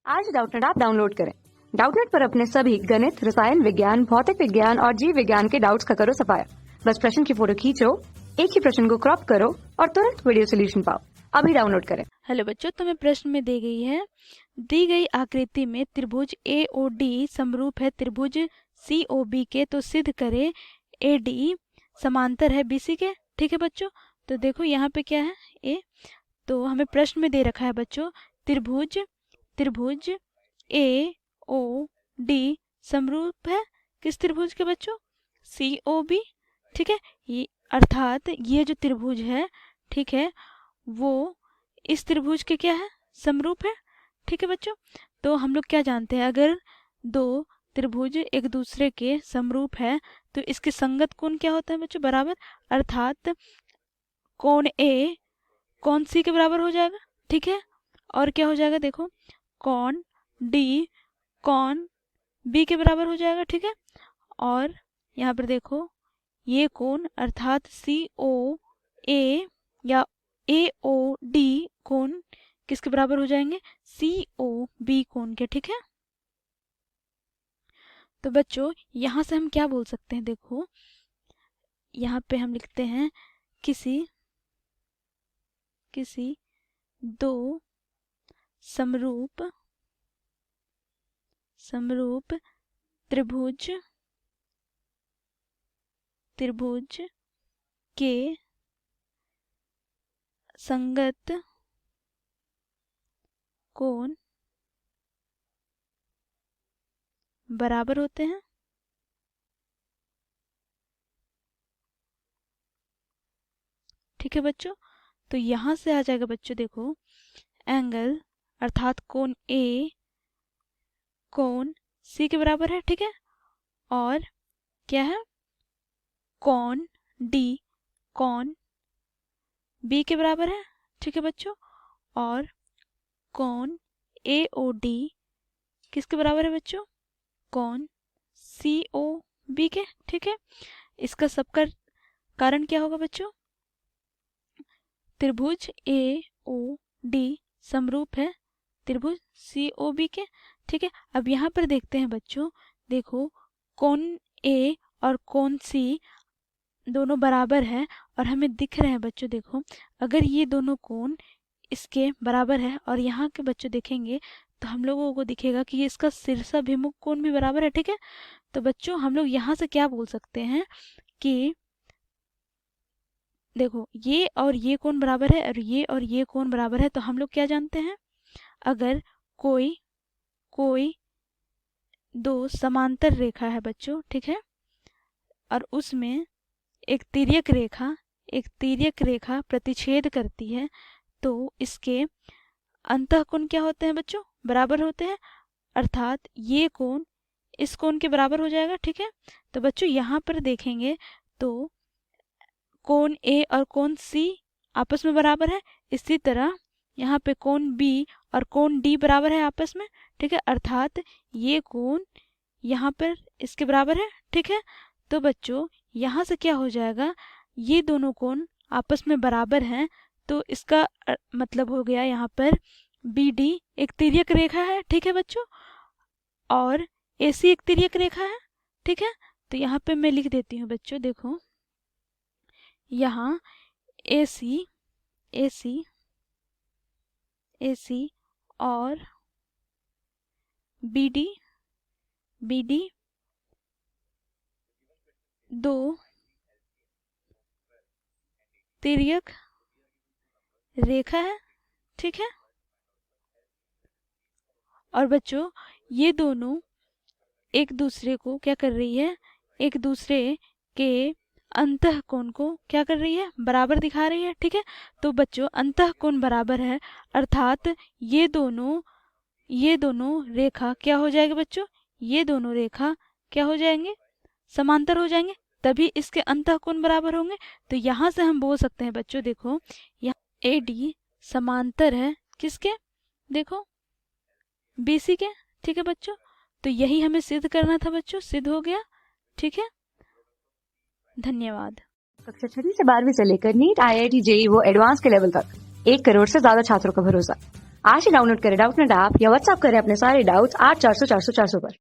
आज Doubtnut app download करें। Doubtnut पर अपने सभी गणित, रसायन विज्ञान, भौतिक विज्ञान और जीव विज्ञान के डाउट्स का करो सफाया। बस प्रश्न की फोटो खींचो, एक ही प्रश्न को क्रॉप करो और तुरंत वीडियो सोल्यूशन पाओ। अभी डाउनलोड करें। हेलो बच्चों, तुम्हें प्रश्न में दी गई है, दी गई आकृति में त्रिभुज AOD समरूप है त्रिभुज COB के, तो सिद्ध करें AD समांतर है BC के। ठीक है बच्चों, तो देखो यहाँ पे क्या है A, तो हमें प्रश्न में दे रखा है बच्चों त्रिभुज AOD समरूप है किस त्रिभुज के बच्चों? COB। ठीक है, ये अर्थात ये जो त्रिभुज है, ठीक है, वो इस त्रिभुज के क्या है? समरूप है। ठीक है बच्चों, तो हम लोग क्या जानते हैं, अगर दो त्रिभुज एक दूसरे के समरूप है तो इसके संगत कोण क्या होता है बच्चों? बराबर। अर्थात कोण A कोण C के बराबर हो जाएगा। ठीक है, और क्या हो जाएगा देखो, कोण D कोण B के बराबर हो जाएगा। ठीक है, और यहाँ पर देखो ये कोण अर्थात COA या AOD कोण किसके बराबर हो जाएंगे? COB कोण के। ठीक है, तो बच्चों यहाँ से हम क्या बोल सकते हैं, देखो यहाँ पे हम लिखते हैं किसी दो समरूप त्रिभुज के संगत कोण बराबर होते हैं। ठीक है बच्चों, तो यहाँ से आ जाएगा बच्चों देखो एंगल अर्थात कोण A कोण C के बराबर है। ठीक है, और क्या है, कोण D कोण B के बराबर है। ठीक है बच्चों, और कोण AOD किसके बराबर है बच्चों? कोण COB के। ठीक है, इसका सबका कारण क्या होगा बच्चों? त्रिभुज AOD समरूप है त्रिभुज COB के। ठीक है, अब यहाँ पर देखते हैं बच्चों, देखो कोण A और कोण C दोनों बराबर है और हमें दिख रहे हैं बच्चों, देखो अगर ये दोनों कोण इसके बराबर है और यहाँ के बच्चों देखेंगे तो हम लोगों को दिखेगा कि ये इसका शीर्षाभिमुख कोण भी बराबर है। ठीक है, तो बच्चों हम लोग यहाँ से क्या बोल सकते हैं कि देखो ये और ये कोण बराबर है और ये कोण बराबर है, तो हम लोग क्या जानते हैं, अगर कोई दो समांतर रेखा है बच्चों, ठीक है, और उसमें एक तिर्यक रेखा प्रतिच्छेद करती है तो इसके अंतःकोण क्या होते हैं बच्चों? बराबर होते हैं। अर्थात ये कोण इस कोण के बराबर हो जाएगा। ठीक है, तो बच्चों यहाँ पर देखेंगे तो कोण A और कोण C आपस में बराबर है, इसी तरह यहाँ पे कोण B और कोण D बराबर है आपस में। ठीक है, अर्थात ये कोण यहाँ पर इसके बराबर है। ठीक है, तो बच्चों यहाँ से क्या हो जाएगा, ये दोनों कोण आपस में बराबर हैं, तो इसका मतलब हो गया यहाँ पर BD एक तिर्यक रेखा है। ठीक है बच्चों, और AC एक तिर्यक रेखा है। ठीक है, तो यहाँ पे मैं लिख देती हूँ बच्चों, देखो यहाँ AC और BD दो तिर्यक रेखा है। ठीक है, और बच्चों ये दोनों एक दूसरे को क्या कर रही है, एक दूसरे के अंतःकोण को क्या कर रही है, बराबर दिखा रही है। ठीक है, तो बच्चों अंतःकोण बराबर है अर्थात ये दोनों रेखा क्या हो जाएगी बच्चों, ये दोनों रेखा क्या हो जाएंगे, समांतर हो जाएंगे, तभी इसके अंतःकोण बराबर होंगे। तो यहाँ से हम बोल सकते हैं बच्चों, देखो यहाँ AD समांतर है किसके, देखो BC के। ठीक है बच्चों, तो यही हमें सिद्ध करना था बच्चों, सिद्ध हो गया। ठीक है, धन्यवाद। कक्षा 6 से 12वीं से लेकर नीट, IIT, JEE वो एडवांस के लेवल तक 1 करोड़ से ज्यादा छात्रों का भरोसा। आज ही डाउनलोड करें डाउटनेट ऐप या व्हाट्सएप करें अपने सारे डाउट्स 8400 400 400 पर।